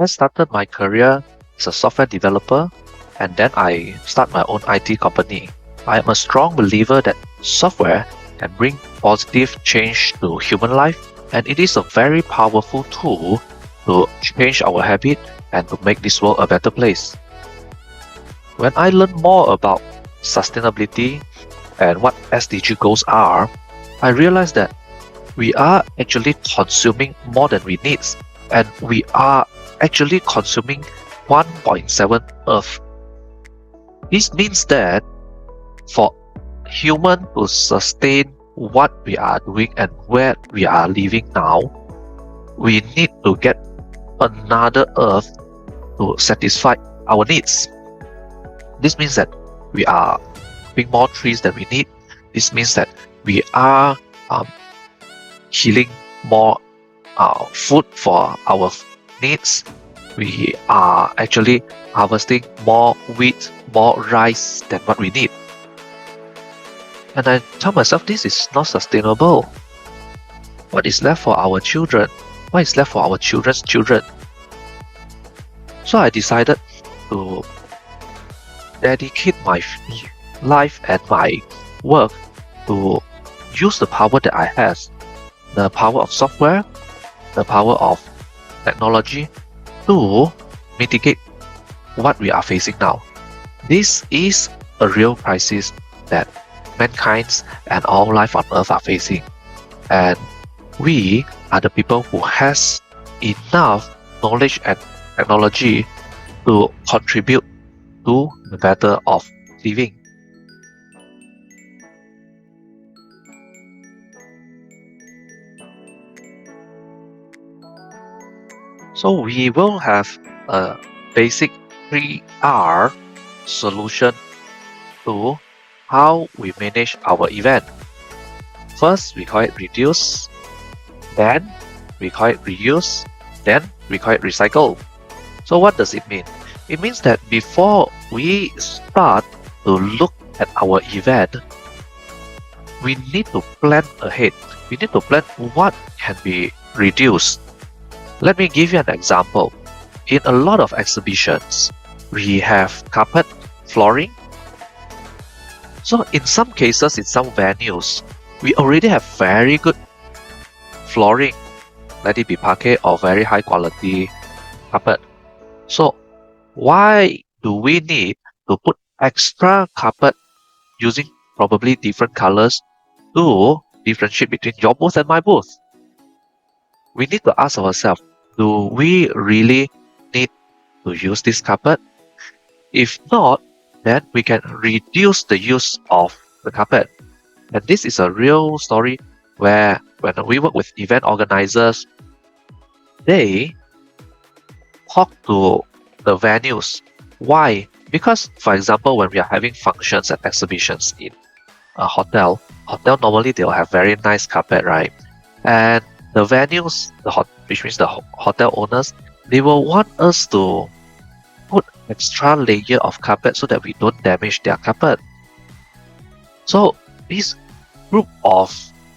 I started my career as a software developer and then I start my own IT company. I am a strong believer that software can bring positive change to human life, and it is a very powerful tool to change our habit and to make this world a better place. When I learned more about sustainability and what SDG goals are, I realized that we are actually consuming more than we need, and we are actually consuming 1.7 Earth. This means that for human to sustain what we are doing and where we are living now, we need to get another Earth to satisfy our needs. This means that we are having more trees than we need. This means that we are killing more food for our needs. We are actually harvesting more wheat, more rice than what we need. And I tell myself this is not sustainable. What is left for our children? What is left for our children's children? So I decided to dedicate my life and my work to use the power that I have, the power of software, the power of technology, to mitigate what we are facing now. This is a real crisis that mankind and all life on earth are facing, and we are the people who has enough knowledge and technology to contribute to the better of living. So we will have a basic 3R solution to how we manage our event. First, we call it reduce, then we call it reuse, then we call it recycle. So what does it mean? It means that before we start to look at our event, we need to plan ahead. We need to plan what can be reduced. Let me give you an example. In a lot of exhibitions, we have carpet, flooring. So in some cases, in some venues, we already have very good flooring. Let it be parquet or very high quality carpet. So why do we need to put extra carpet using probably different colors to differentiate between your booth and my booth? We need to ask ourselves, do we really need to use this carpet? If not, then we can reduce the use of the carpet. And this is a real story where when we work with event organizers, they talk to the venues. Why? Because, for example, when we are having functions and exhibitions in a hotel normally they'll have very nice carpet, right? And the venues, which means the hotel owners, they will want us to put extra layer of carpet so that we don't damage their carpet. So this group of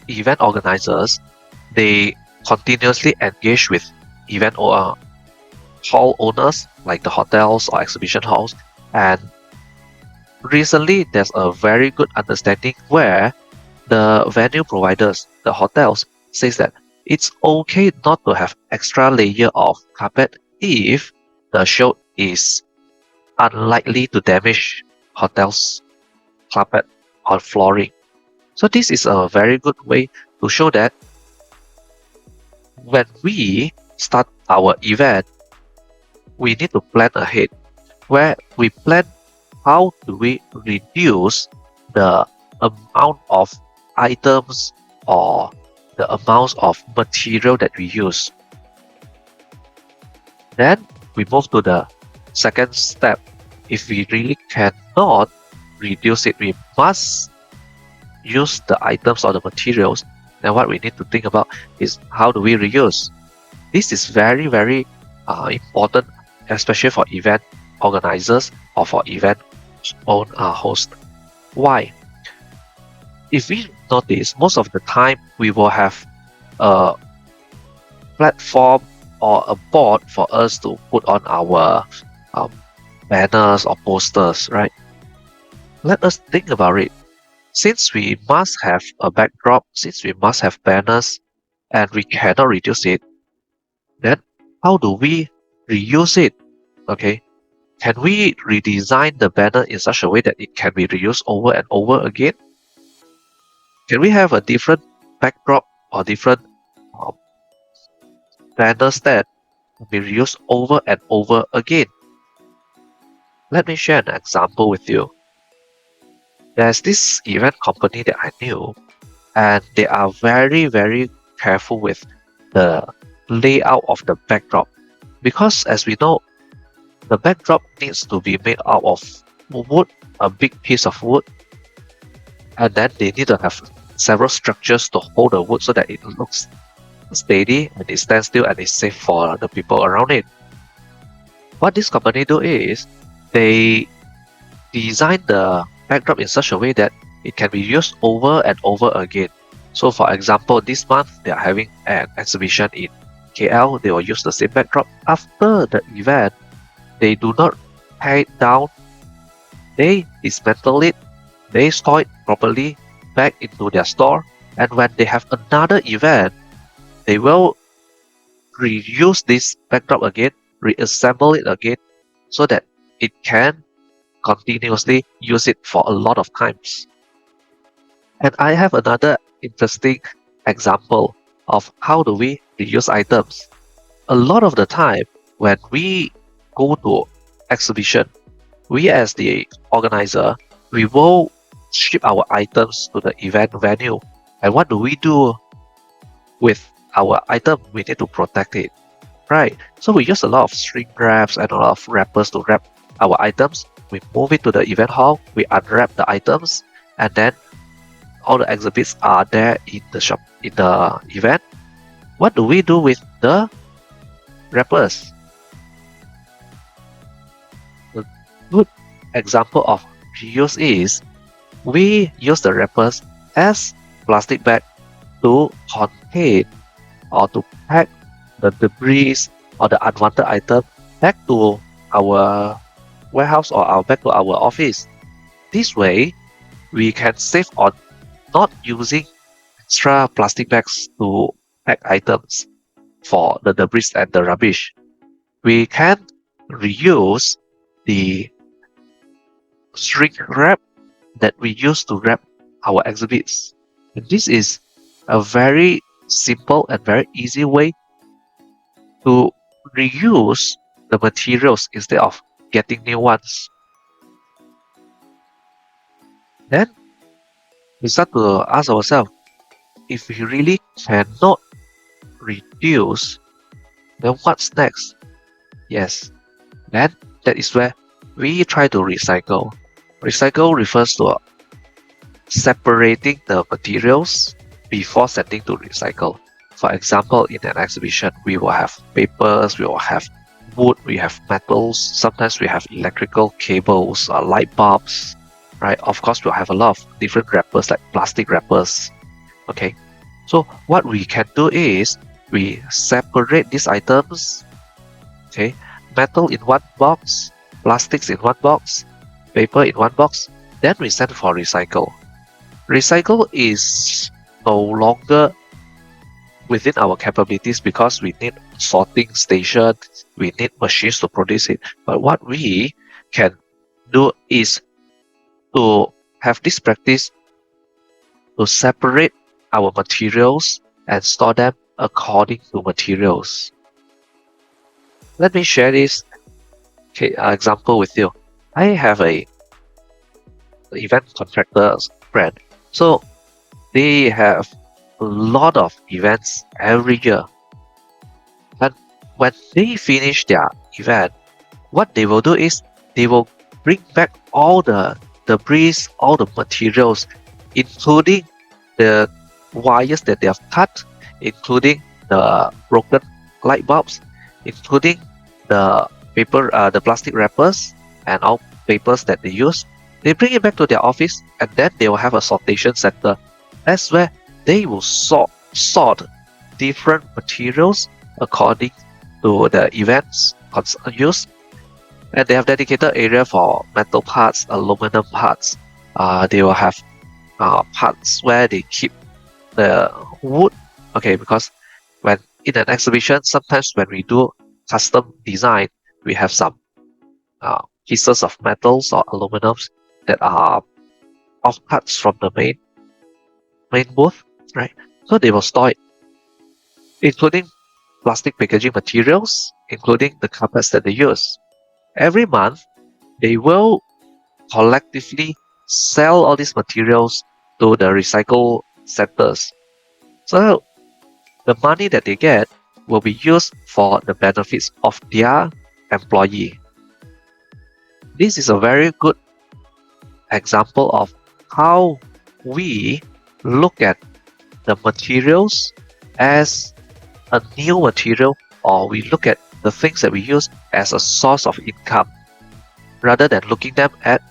event organizers, they continuously engage with event hall owners like the hotels or exhibition halls, and recently there's a very good understanding where the venue providers, the hotels, says that it's okay not to have extra layer of carpet if the show is unlikely to damage hotels' carpet or flooring. So this is a very good way to show that when we start our event, we need to plan ahead, where we plan how do we reduce the amount of items or the amounts of material that we use. Then we move to the second step. If we really cannot reduce it, we must use the items or the materials. Then what we need to think about is how do we reuse. This is very, very important, especially for event organizers or for event host. Why? If we notice, most of the time we will have a platform or a board for us to put on our um, banners or posters, right? Let us think about it. Since we must have a backdrop, since we must have banners, and we cannot reduce it, then how do we reuse it? Okay, can we redesign the banner in such a way that it can be reused over and over again? Can we have a different backdrop or different uh, banners that can be reused over and over again? Let me share an example with you. There's this event company that I knew, and they are very, very careful with the layout of the backdrop. Because as we know, the backdrop needs to be made out of wood, a big piece of wood, and then they need to have several structures to hold the wood so that it looks steady and it stands still and is safe for the people around it. What this company do is they design the backdrop in such a way that it can be used over and over again. So for example, this month they are having an exhibition in KL, they will use the same backdrop. After the event, they do not tear it down, they dismantle it, they store it properly back into their store, and when they have another event, they will reuse this backdrop again, reassemble it again, so that it can continuously use it for a lot of times. And I have another interesting example of how do we reuse items. A lot of the time when we go to exhibition, we as the organizer, we will ship our items to the event venue. And what do we do with our item? We need to protect it, right? So we use a lot of shrink wraps and a lot of wrappers to wrap our items. We move it to the event hall, we unwrap the items, and then all the exhibits are there in the shop, in the event. What do we do with the wrappers? A good example of reuse is we use the wrappers as plastic bag to contain or to pack the debris or the unwanted item back to our warehouse or back to our office. This way, we can save on not using extra plastic bags to pack items for the debris and the rubbish. We can reuse the shrink wrap that we use to wrap our exhibits. And this is a very simple and very easy way to reuse the materials instead of getting new ones. Then we start to ask ourselves, if we really cannot reduce, then what's next? Yes, then that is where we try to recycle. Recycle refers to separating the materials before sending to recycle. For example, in an exhibition, we will have papers, we will have wood, we have metals, sometimes we have electrical cables, light bulbs, right? Of course, we'll have a lot of different wrappers like plastic wrappers. Okay, so what we can do is we separate these items. Okay, metal in one box, plastics in one box, paper in one box, then we send for recycle. Recycle is no longer within our capabilities because we need sorting station, we need machines to produce it. But what we can do is to have this practice to separate our materials and store them according to materials. Let me share this example with you. I have a event contractor friend. So they have a lot of events every year. And when they finish their event, what they will do is they will bring back all the debris, all the materials, including the wires that they have cut, including the broken light bulbs, including the paper, the plastic wrappers, and all papers that they use. They bring it back to their office, and then they will have a sortation center. That's where they will sort different materials according to the events used, and they have dedicated area for metal parts, aluminum parts. They will have parts where they keep the wood. Okay, because when in an exhibition, sometimes when we do custom design, we have some pieces of metals or aluminums that are off cuts from the main booth, right? So they will store it, including plastic packaging materials, including the carpets that they use. Every month, they will collectively sell all these materials to the recycle centers. So the money that they get will be used for the benefits of their employee. This is a very good example of how we look at the materials as a new material, or we look at the things that we use as a source of income rather than looking them at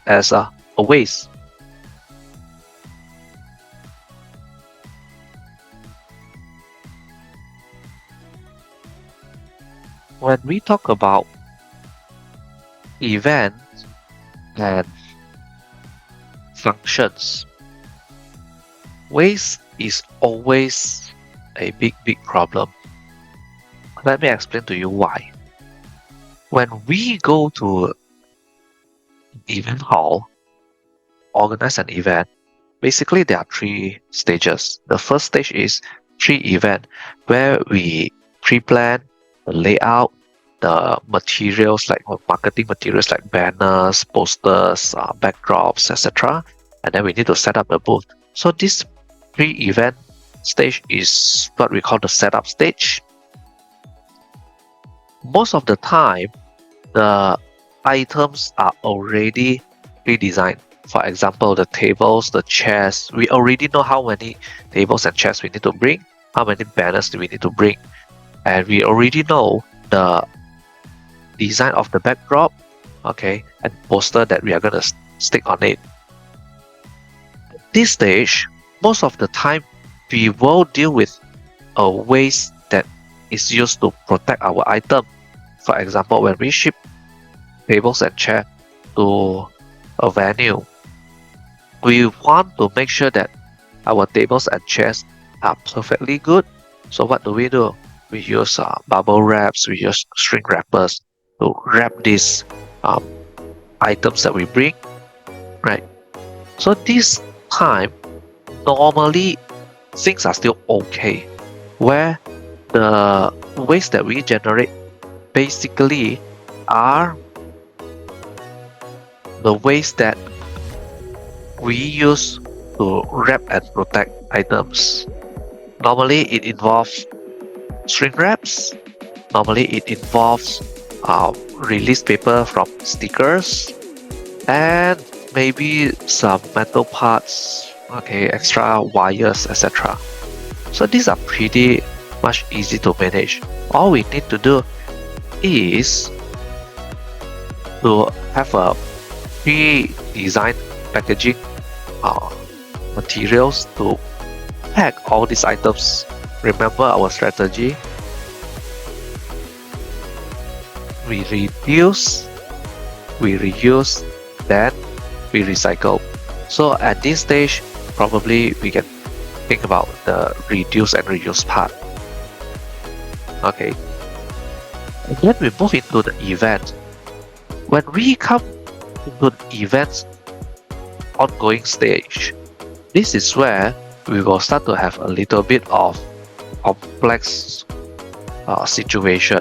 as a waste. When we talk about events and functions, waste is always a big problem. Let me explain to you why. When we go to event hall, organize an event, basically there are 3 stages. The first stage is pre-event, where we pre-plan the layout, the materials like marketing materials like banners, posters, backdrops, etc. And then we need to set up the booth. So this pre-event stage is what we call the setup stage. Most of the time, the items are already pre-designed. For example, the tables, the chairs, we already know how many tables and chairs we need to bring, how many banners do we need to bring, and we already know the design of the backdrop, okay, and poster that we are going to stick on it. At this stage, most of the time, we will deal with a waste that is used to protect our item. For example, when we ship tables and chairs to a venue, we want to make sure that our tables and chairs are perfectly good. So what do? We use bubble wraps, we use shrink wrappers to wrap these items that we bring, right? So this time, normally things are still okay, where the waste that we generate basically are the waste that we use to wrap and protect items. Normally it involves shrink wraps, normally it involves release paper from stickers, and maybe some metal parts, okay, extra wires, etc. So these are pretty much easy to manage. All we need to do is to have a pre-designed packaging materials to pack all these items. Remember our strategy: we reduce, we reuse, then we recycle. So at this stage, probably we can think about the reduce and reuse part. Okay, and then we move into the event. When we come into the event's ongoing stage, this is where we will start to have a little bit of complex situation.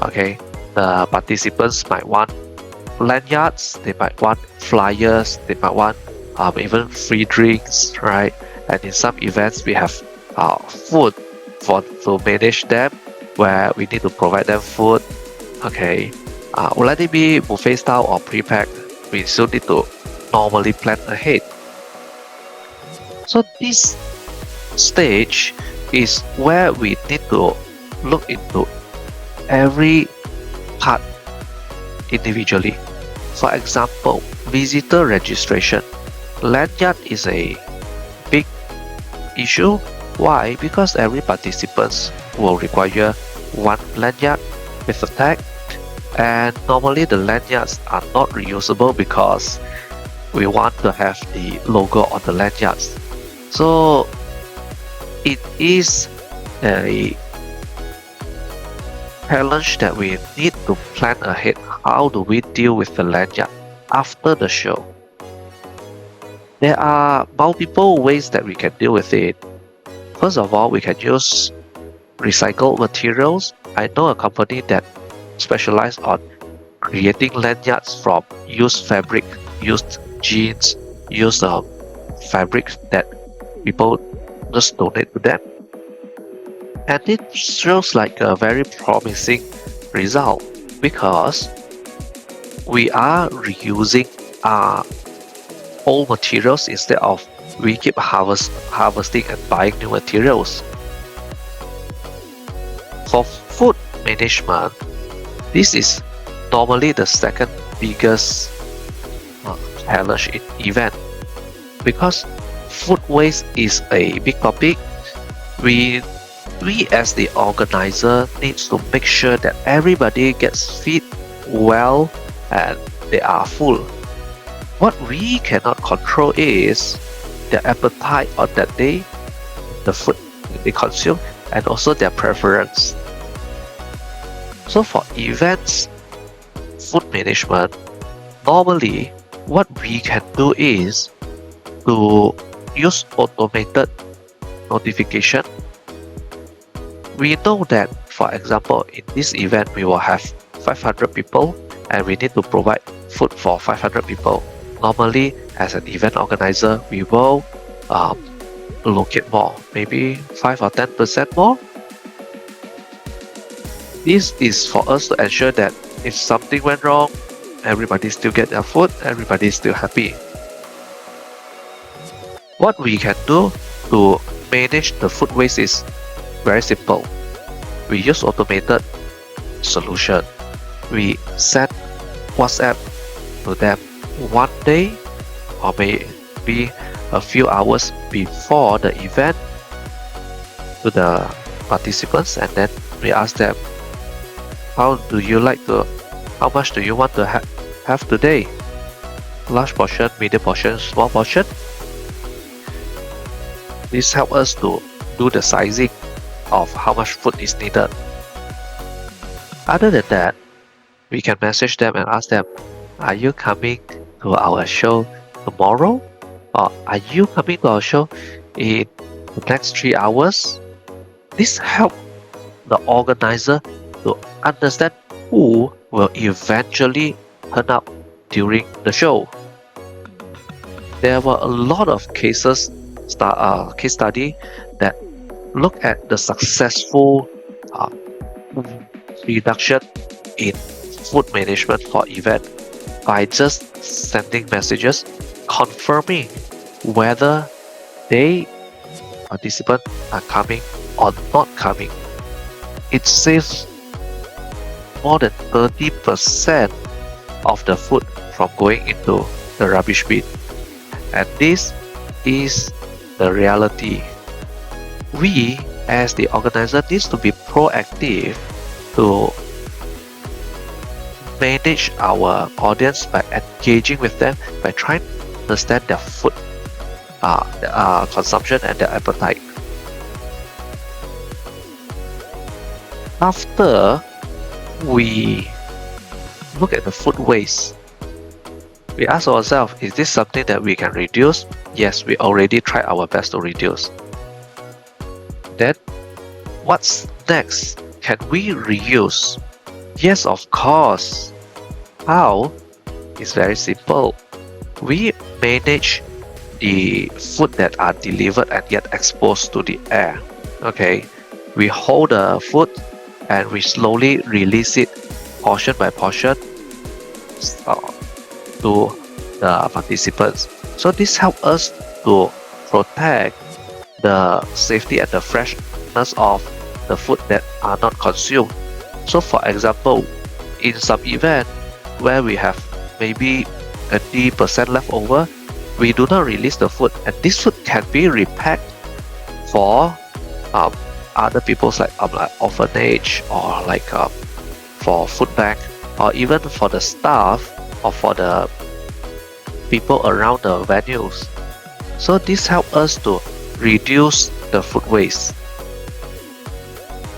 Okay, the participants might want lanyards, they might want flyers, they might want even free drinks, right? And in some events, we have food to manage them, where we need to provide them food. Okay, let it be buffet style or pre-packed, we still need to normally plan ahead. So this stage is where we need to look into every part individually. For example, visitor registration. Lanyard is a big issue. Why? Because every participant will require one lanyard with a tag, and normally the lanyards are not reusable because we want to have the logo on the lanyards. So it is a challenge that we need to plan ahead. How do we deal with the lanyard after the show? There are multiple ways that we can deal with it. First of all, we can use recycled materials. I know a company that specializes on creating lanyards from used fabric, used jeans, used fabrics that people just donate to them. And it shows like a very promising result because we are reusing old materials instead of we keep harvesting and buying new materials. For food management, this is normally the second biggest challenge in event because food waste is a big topic. We as the organizer needs to make sure that everybody gets fed well and they are full. What we cannot control is their appetite on that day, the food they consume, and also their preference. So for events, food management, normally what we can do is to use automated notification. We know that, for example, in this event we will have 500 people and we need to provide food for 500 people. Normally, as an event organizer, we will allocate more, maybe 5 or 10% more. This is for us to ensure that if something went wrong, everybody still get their food, everybody is still happy. What we can do to manage the food waste is very simple. We use automated solution. We send WhatsApp to them one day or maybe a few hours before the event to the participants, and then we ask them, how much do you want to have today? Large portion, medium portion, small portion. This helps us to do the sizing of how much food is needed. Other than that, we can message them and ask them, are you coming to our show tomorrow? Or are you coming to our show in the next 3 hours? This helps the organizer to understand who will eventually turn up during the show. There were a lot of case study that look at the successful reduction in food management for event by just sending messages confirming whether participants are coming or not coming. It saves more than 30% of the food from going into the rubbish bin. And this is the reality. We as the organizer needs to be proactive to manage our audience by engaging with them, by trying to understand their food consumption and their appetite. After we look at the food waste, we ask ourselves, is this something that we can reduce? Yes, we already tried our best to reduce. Then, what's next? Can we reuse? Yes, of course. How? It's very simple. We manage the food that are delivered and get exposed to the air. Okay, we hold the food and we slowly release it portion by portion to the participants. So this helps us to protect the safety and the freshness of the food that are not consumed. So for example, in some event where we have maybe 30% left over, we do not release the food, and this food can be repacked for other people's like orphanage or like for food bank, or even for the staff or for the people around the venues. So this helps us to reduce the food waste.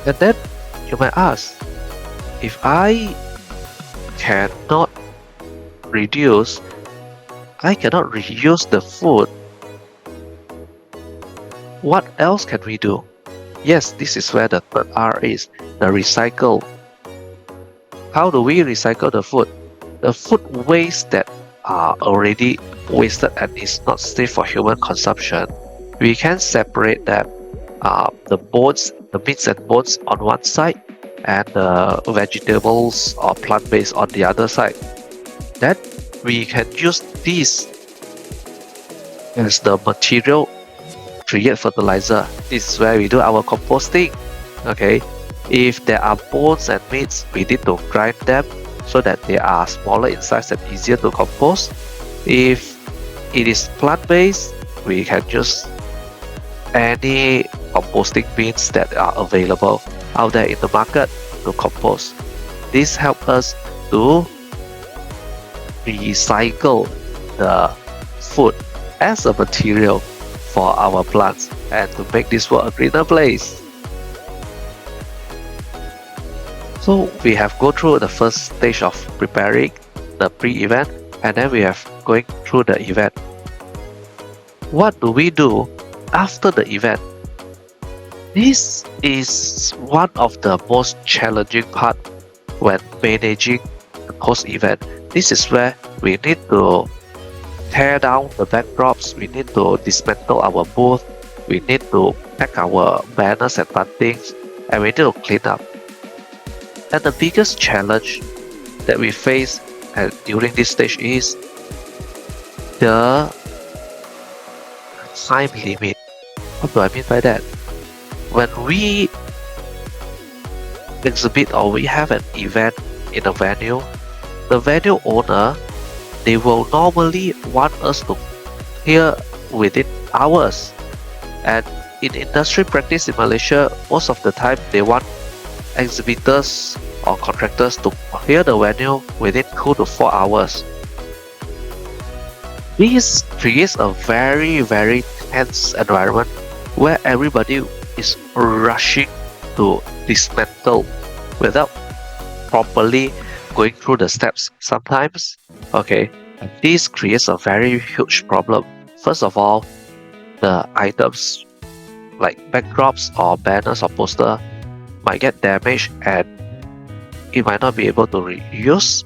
And then you might ask, if I cannot reduce, I cannot reuse the food, what else can we do? Yes, this is where the third R is, the recycle. How do we recycle the food? The food waste that are already wasted and is not safe for human consumption, we can separate them. The bones, the meats and bones on one side, and the vegetables or plant-based on the other side. Then we can use these as the material to create fertilizer. This is where we do our composting. Okay, if there are bones and meats, we need to grind them so that they are smaller in size and easier to compost. If it is plant-based, we can use any composting bins that are available out there in the market to compost. This helps us to recycle the food as a material for our plants and to make this world a greener place. So we have go through the first stage of preparing the pre-event, and then we have going through the event. What do we do after the event? This is one of the most challenging part when managing the post-event. This is where we need to tear down the backdrops, we need to dismantle our booth, we need to pack our banners and buntings, and we need to clean up. And the biggest challenge that we face during this stage is the time limit. What do I mean by that? When we exhibit or we have an event in a venue, the venue owner, they will normally want us to clear within hours. And in industry practice in Malaysia, most of the time they want exhibitors or contractors to clear the venue within 2 to 4 hours. This creates a very, very tense environment where everybody is rushing to dismantle without properly going through the steps sometimes. Okay, this creates a very huge problem. First of all, the items like backdrops or banners or poster might get damaged and it might not be able to reuse.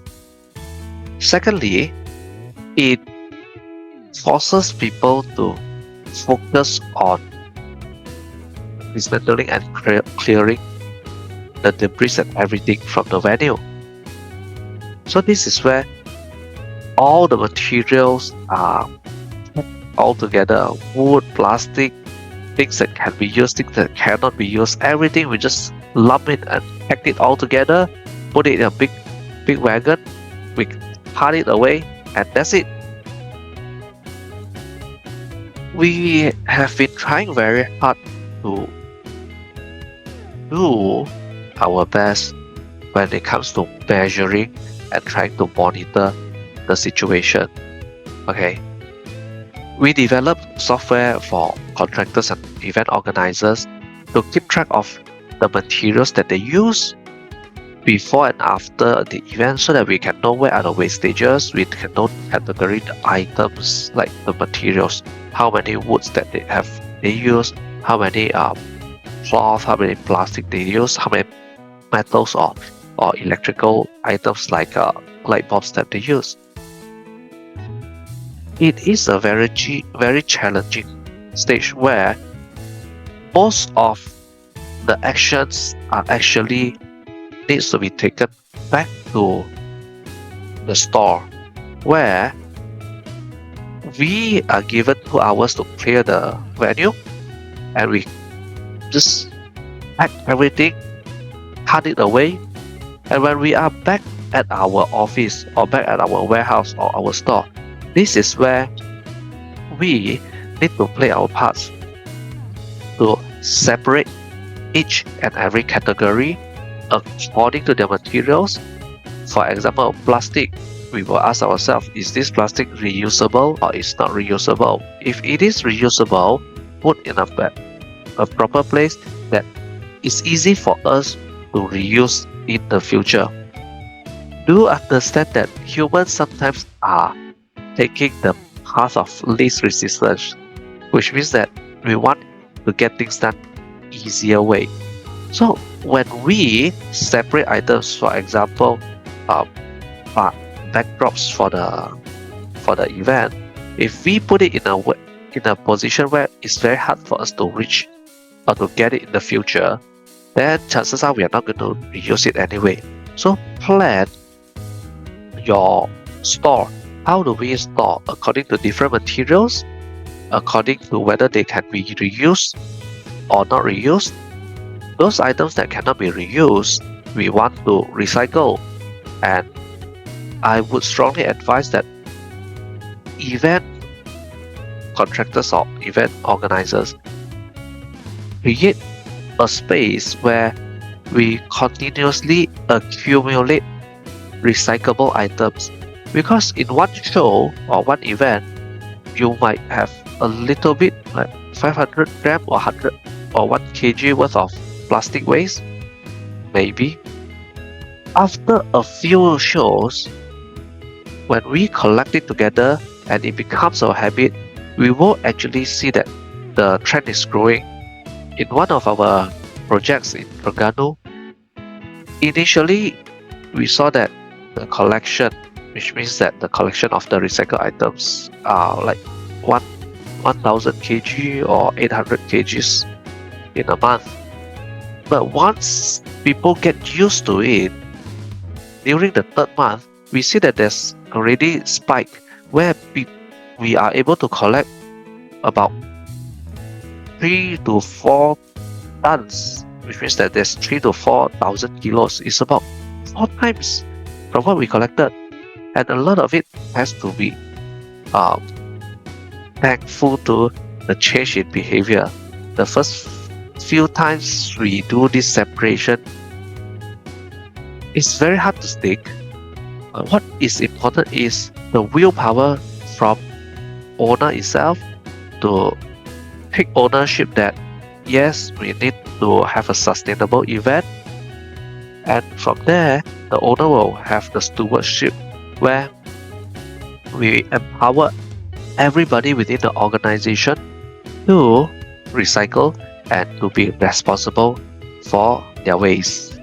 Secondly, it forces people to focus on dismantling and clearing the debris and everything from the venue. So this is where all the materials are all together, wood, plastic, things that can be used, things that cannot be used, everything we just lump it and pack it all together, put it in a big wagon, we cart it away, and that's it. We have been trying very hard to do our best when it comes to measuring and trying to monitor the situation. Okay, we developed software for contractors and event organizers to keep track of the materials that they use before and after the event so that we can know where are the wastages, we can know category the items like the materials, how many woods that they use, how many cloth, how many plastic they use, how many metals or electrical items like light bulbs that they use. It is a very challenging stage where most of the actions are actually needs to be taken back to the store, where we are given 2 hours to clear the venue and we just pack everything, cart it away, and when we are back at our office or back at our warehouse or our store, this is where we need to play our parts to separate each and every category according to the materials. For example, plastic, we will ask ourselves, is this plastic reusable or is not reusable? If it is reusable, put in a proper place that is easy for us to reuse in the future. Do understand that humans sometimes are taking the path of least resistance, which means that we want to get things done easier way. So when we separate items, for example, backdrops for the event, if we put it in a position where it's very hard for us to reach or to get it in the future, then chances are we are not going to reuse it anyway. So plan your store. How do we store? According to different materials, according to whether they can be reused or not reused. Those items that cannot be reused, we want to recycle. And I would strongly advise that event contractors or event organizers create a space where we continuously accumulate recyclable items, because in one show or one event you might have a little bit like 500 gram or 100 or 1 kg worth of plastic waste. Maybe after a few shows, when we collect it together and it becomes a habit, we will actually see that the trend is growing. In one of our projects in Terengganu, initially we saw that the collection, which means that the collection of the recycled items are like 1000 kg or 800 kgs in a month. But once people get used to it, during the third month, we see that there's already spike where we are able to collect about 3 to 4 tons, which means that there's 3 to 4,000 kilos. It's about 4 times from what we collected, and a lot of it has to be thankful to the change in behavior. The first few times we do this separation, it's very hard to stick. What is important is the willpower from owner itself to take ownership that yes, we need to have a sustainable event, and from there the owner will have the stewardship where we empower everybody within the organization to recycle and to be responsible for their waste.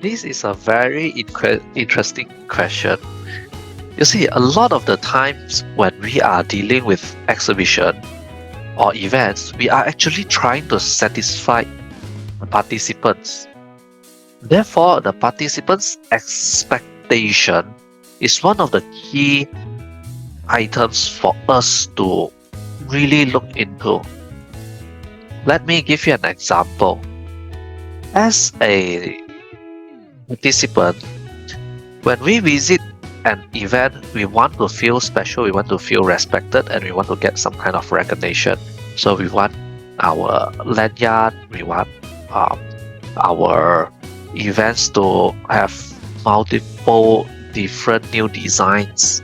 This is a very interesting question. You see, a lot of the times when we are dealing with exhibition or events, we are actually trying to satisfy the participants. Therefore, the participants' expectation is one of the key items for us to really look into. Let me give you an example. As a participant, when we visit an event, we want to feel special, we want to feel respected, and we want to get some kind of recognition. So we want our lanyard, we want our events to have multiple different new designs,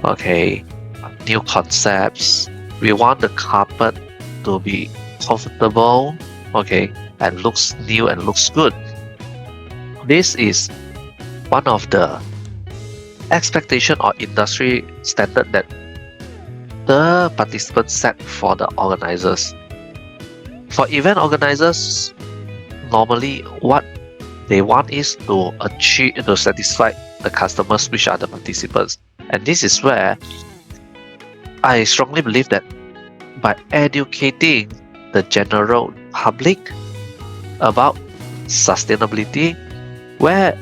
okay, new concepts. We want the carpet to be comfortable, okay, and looks new and looks good. This is one of the expectation or industry standard that the participants set for the organizers. For event organizers, normally what they want is to satisfy the customers, which are the participants. And this is where I strongly believe that by educating the general public about sustainability, where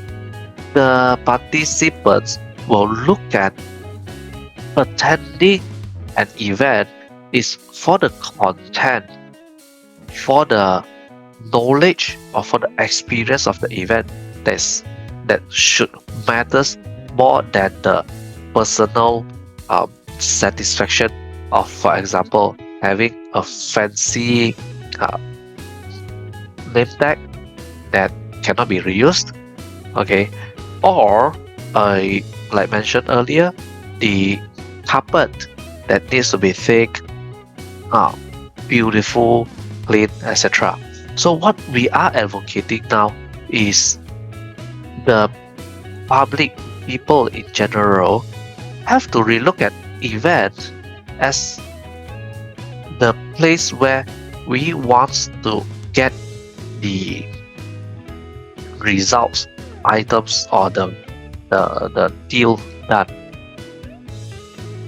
the participants will look at attending an event is for the content, for the knowledge or for the experience of the event that should matters more than the personal satisfaction of, for example, having a fancy uh, name tag that cannot be reused, okay, or like mentioned earlier, the carpet that needs to be thick, uh, beautiful, clean, etc. So what we are advocating now is the public, people in general, have to relook at events as the place where we want to get the results, items, or the deal done.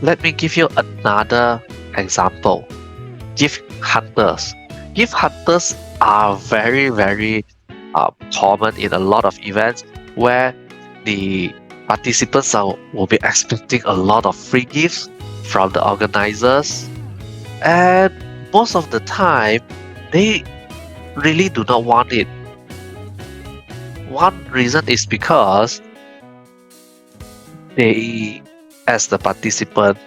Let me give you another example. Gift hunters. Gift hunters are very, very common in a lot of events where the participants will be expecting a lot of free gifts from the organizers, and most of the time they really do not want it. One reason is because they, as the participant,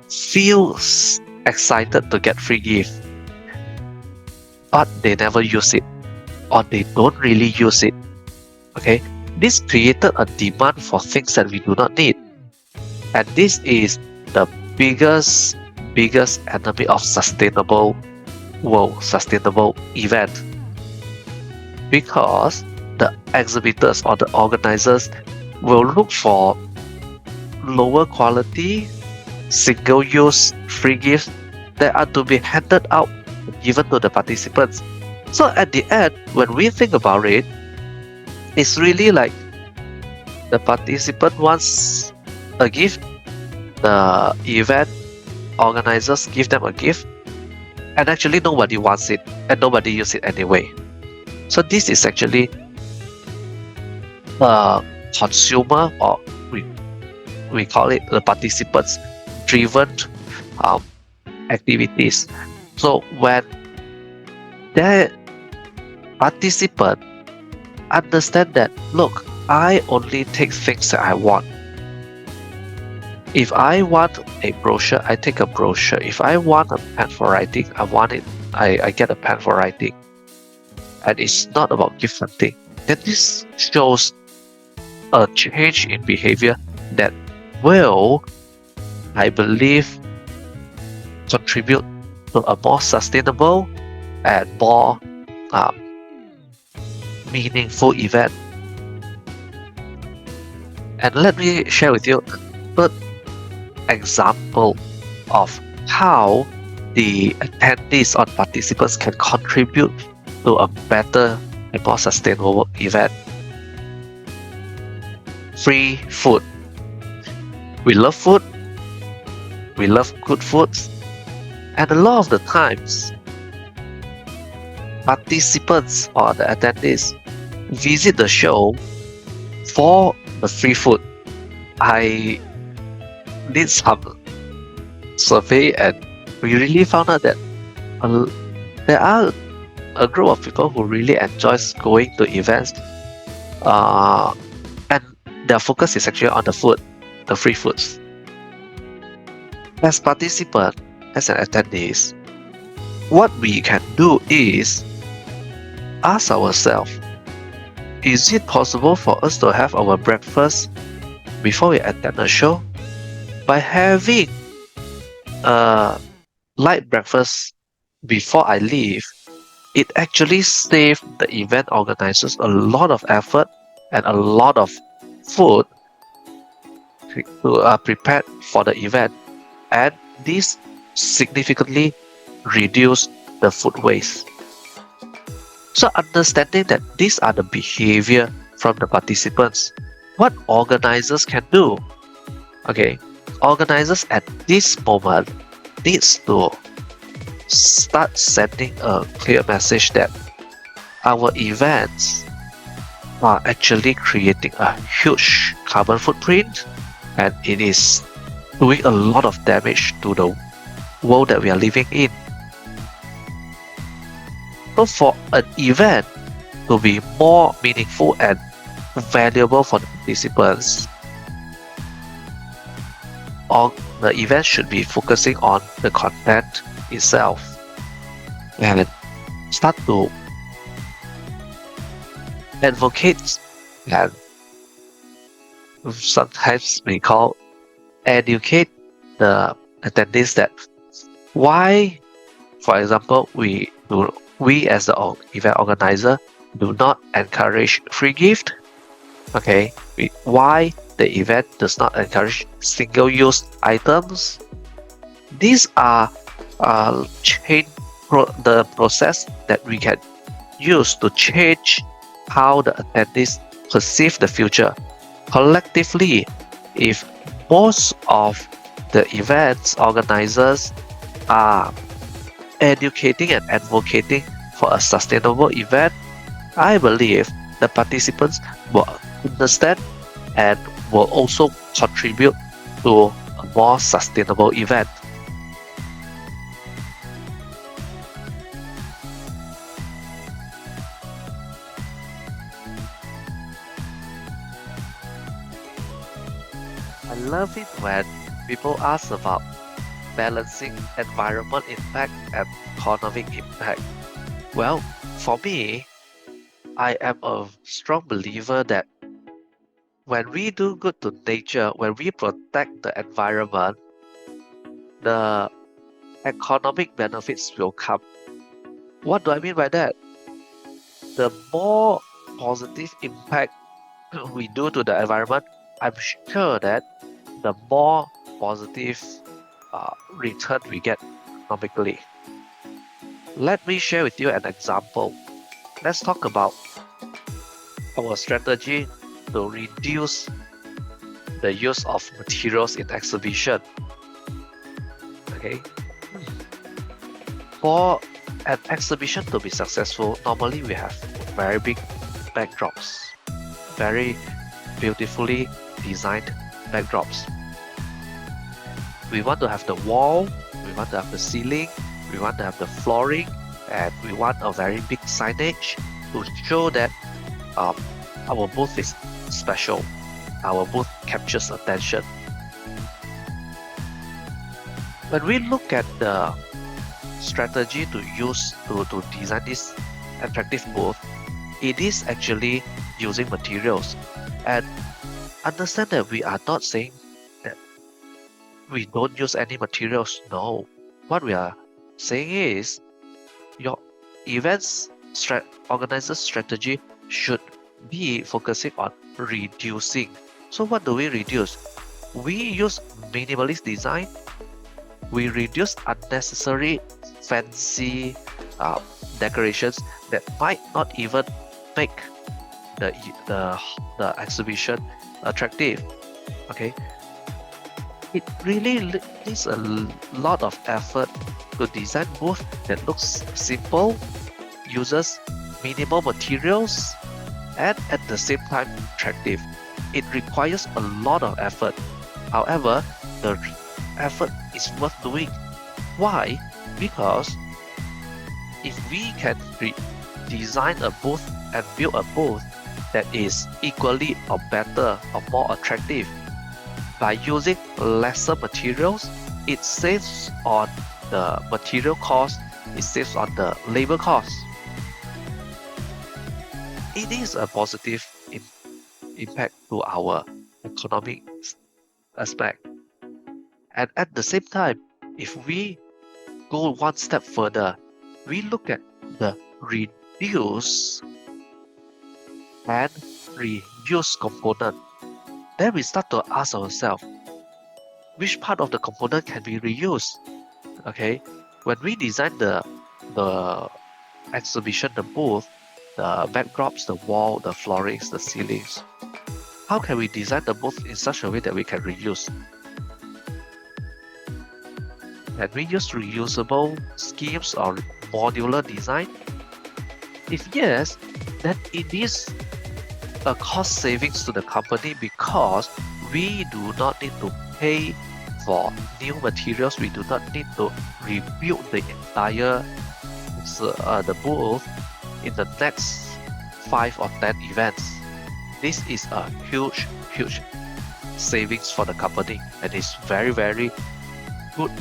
feel excited to get free gift, but they never use it, or they don't really use it. Okay, this created a demand for things that we do not need, and this is the biggest enemy of sustainable event, because the exhibitors or the organizers will look for lower quality, single-use free gifts that are to be handed out, given to the participants. So at the end, when we think about it, it's really like the participant wants a gift, the event organizers give them a gift, and actually nobody wants it and nobody uses it anyway. So this is actually consumer, or we call it the participants driven activities. So when the participant understand that, look, I only take things that I want. If I want a brochure, I take a brochure. If I want a pen for writing, I get a pen for writing. And it's not about gift hunting. Then this shows a change in behavior that will, I believe, contribute to a more sustainable and more meaningful event. And let me share with you a third example of how the attendees or participants can contribute to a better and more sustainable event. Free food. We love food. We love good foods. And a lot of the times, participants or the attendees visit the show for the free food. I did some survey, and we really found out that there are a group of people who really enjoys going to events, and their focus is actually on the food, the free foods. As participants, as an attendees, what we can do is ask ourselves, is it possible for us to have our breakfast before we attend a show? By having a light breakfast before I leave, it actually saves the event organizers a lot of effort and a lot of food to prepare for the event, and this significantly reduce the food waste. So understanding that these are the behavior from the participants, what organizers can do? Okay, organizers at this moment needs to start sending a clear message that our events are actually creating a huge carbon footprint, and it is doing a lot of damage to the world that we are living in. So for an event to be more meaningful and valuable for the participants, or the event should be focusing on the content itself and start to advocate and sometimes we call educate the attendees that why, for example, we as the event organizer do not encourage free gift. Okay, why the event does not encourage single-use items. These are the process that we can use to change how the attendees perceive the future. Collectively, if most of the events organizers are educating and advocating for a sustainable event, I believe the participants will understand and will also contribute to a more sustainable event. I love it when people ask about balancing environment impact and economic impact. Well, for me, I am a strong believer that when we do good to nature, when we protect the environment, the economic benefits will come. What do I mean by that? The more positive impact we do to the environment, I'm sure that the more positive return we get economically. Let me share with you an example. Let's talk about our strategy to reduce the use of materials in exhibition. Okay, for an exhibition to be successful, normally we have very big backdrops, very beautifully designed backdrops. We want to have the wall, we want to have the ceiling, we want to have the flooring, and we want a very big signage to show that our booth is special. Our booth captures attention. When we look at the strategy to use to design this attractive booth, it is actually using materials. And understand that we are not saying that we don't use any materials. No. What we are saying is your events organizer strategy should be focusing on reducing. So what do we reduce? We use minimalist design. We reduce unnecessary fancy decorations that might not even make the exhibition attractive. Okay, it really needs a lot of effort to design booth that looks simple, uses minimal materials, and at the same time attractive. It requires a lot of effort. However, the effort is worth doing. Why? Because if we can design a booth and build a booth that is equally or better or more attractive by using lesser materials, it saves on the material cost, it saves on the labor cost. It is a positive impact to our economic aspect. And at the same time, if we go one step further, we look at the reduce and reuse component. Then we start to ask ourselves, which part of the component can be reused? Okay, when we design the exhibition, the booth, the backdrops, the wall, the floorings, the ceilings, how can we design the booth in such a way that we can reuse? Can we use reusable schemes or modular design? If yes, then it is a cost savings to the company because we do not need to pay for new materials. We do not need to rebuild the entire the booth in the next 5 or 10 events. This is a huge savings for the company, and it's very good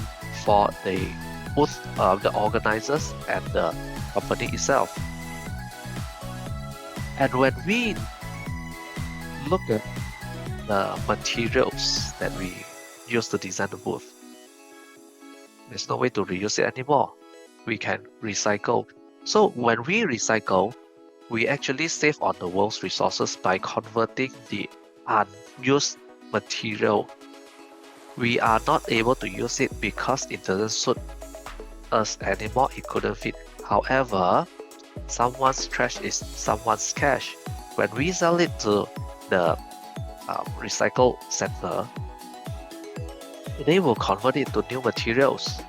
for the both the organizers and the company itself. And when we look at the materials that we use to design the booth, there's no way to reuse it anymore. We can recycle. So when we recycle, we actually save on the world's resources by converting the unused material. We are not able to use it because it doesn't suit us anymore. It couldn't fit. However, someone's trash is someone's cash. When we sell it to the recycle center, they will convert it to new materials.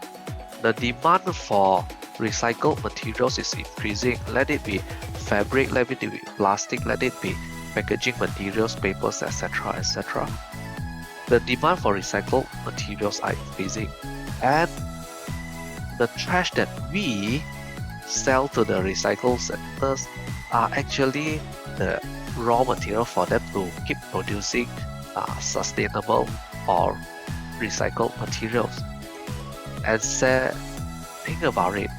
The demand for recycled materials is increasing. Let it be fabric, let it be plastic, let it be packaging materials, papers, etc. The demand for recycled materials are increasing, and the trash that we sell to the recycle centers are actually the raw material for them to keep producing sustainable or recycled materials. And think about it,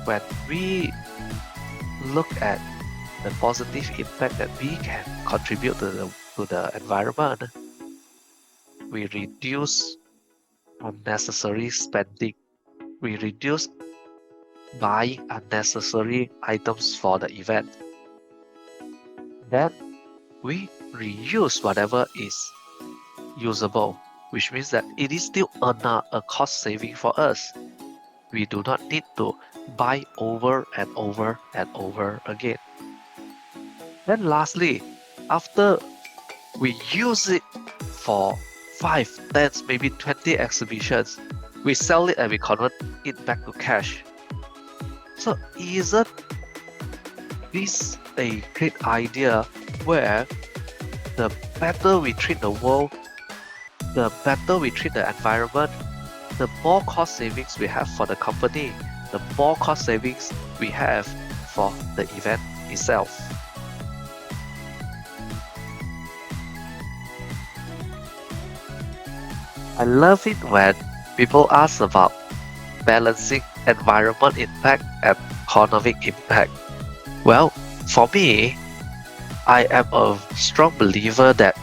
when we look at the positive impact that we can contribute to the environment, we reduce unnecessary spending, we reduce buying unnecessary items for the event. Then we reuse whatever is usable, which means that it is still a cost saving for us. We do not need to buy over and over again. Then lastly, after we use it for 5, 10, maybe 20 exhibitions, we sell it and we convert it back to cash. So isn't this a great idea where the better we treat the world, the better we treat the environment, the more cost savings we have for the company, the more cost savings we have for the event itself. I love it when people ask about balancing environment impact and economic impact. Well, for me, I am a strong believer that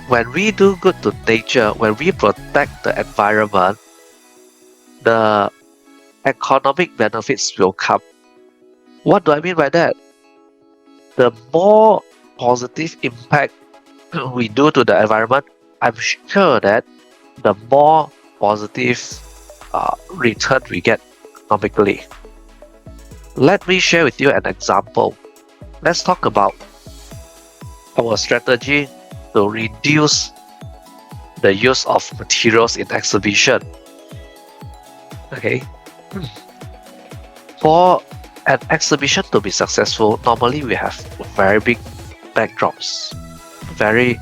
when we do good to nature, when we protect the environment, the economic benefits will come. What do I mean by that? The more positive impact we do to the environment, I'm sure that the more positive return we get economically. Let me share with you an example. Let's talk about our strategy to reduce the use of materials in exhibition. Okay. For an exhibition to be successful, normally we have very big backdrops, very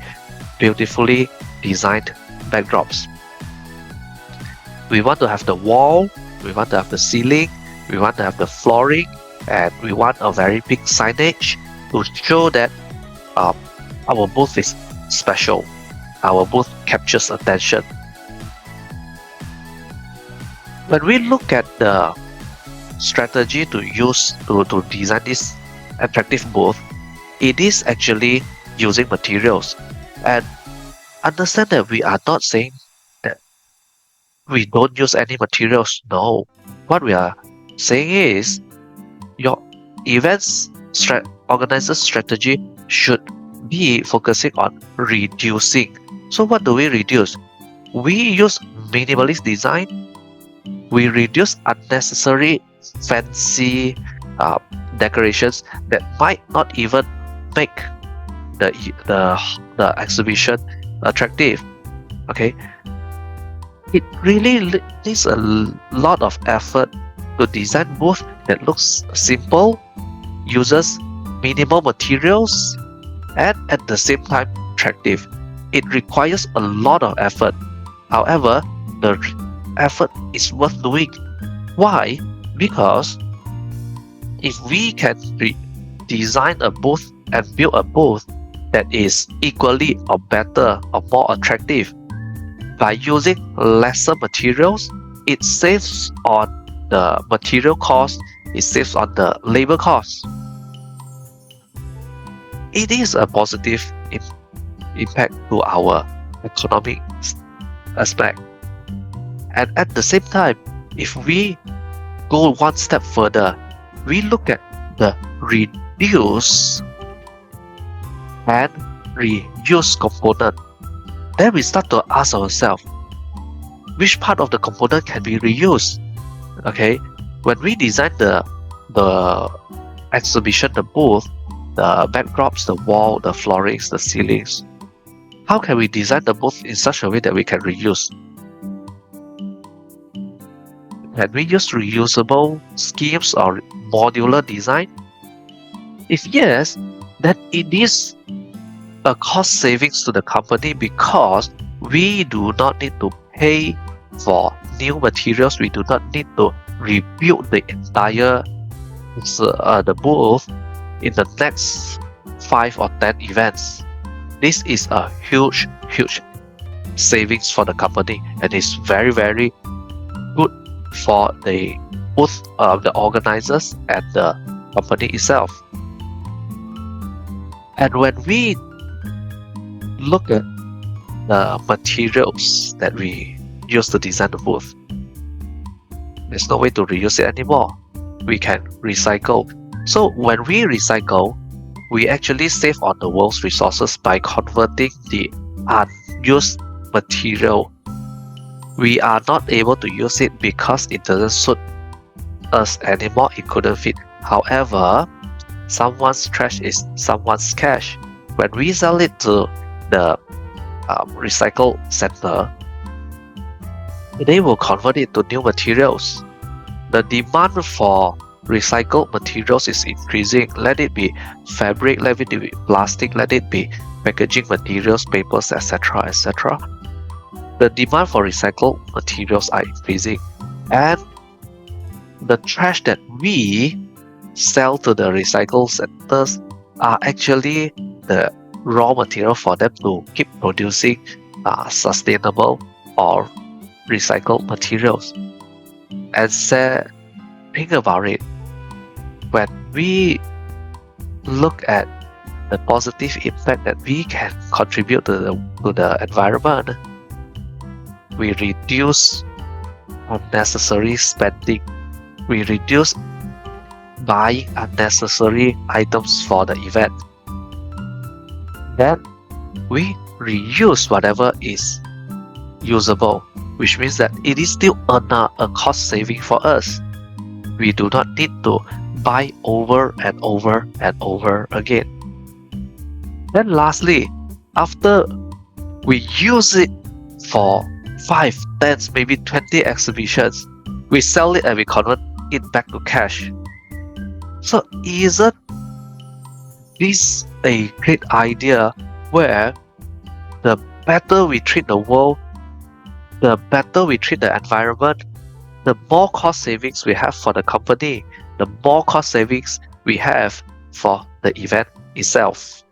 beautifully designed backdrops. We want to have the wall, we want to have the ceiling, we want to have the flooring, and we want a very big signage to show that our booth is special. Our booth captures attention. When we look at the strategy to use to design this attractive booth, it is actually using materials. And understand that we are not saying that we don't use any materials. No. What we are saying is your events organizer strategy should be focusing on reducing. So what do we reduce? We use minimalist design. We reduce unnecessary fancy decorations that might not even make the exhibition attractive. Okay, it really needs a lot of effort to design booth that looks simple, uses minimal materials, and at the same time attractive. It requires a lot of effort. However, the effort is worth doing. Why? Because if we can design a booth and build a booth that is equally or better or more attractive by using lesser materials, it saves on the material cost, it saves on the labor cost. It is a positive impact to our economic aspect. And at the same time, if we go one step further, we look at the reduce and reuse component. Then we start to ask ourselves, which part of the component can be reused? Okay, when we design the exhibition, the booth, the backdrops, the wall, the floorings, the ceilings, how can we design the booth in such a way that we can reuse? Can we use reusable schemes or modular design? If yes, then it is a cost savings to the company because we do not need to pay for new materials. We do not need to rebuild the entire the booth in the next 5 or 10 events. This is a huge savings for the company, and it's very good for the both the organizers and the company itself. And when we look at the materials that we use to design the booth, there's no way to reuse it anymore. We can recycle. So when we recycle, we actually save on the world's resources by converting the unused material. We are not able to use it because it doesn't suit us anymore. It couldn't fit. However, someone's trash is someone's cash. When we sell it to the recycle center, they will convert it to new materials. The demand for recycled materials is increasing. Let it be fabric, let it be plastic, let it be packaging materials, papers, etc. etc. The demand for recycled materials are increasing, and the trash that we sell to the recycle centers are actually the raw material for them to keep producing sustainable or recycled materials. And think about it, when we look at the positive impact that we can contribute to the environment, we reduce unnecessary spending, we reduce buying unnecessary items for the event. Then we reuse whatever is usable, which means that it is still a cost saving for us. We do not need to buy over and over and over again. Then lastly, after we use it for 5, 10, maybe 20 exhibitions, we sell it and we convert it back to cash. So isn't this a great idea where the better we treat the world, the better we treat the environment, the more cost savings we have for the company, the more cost savings we have for the event itself.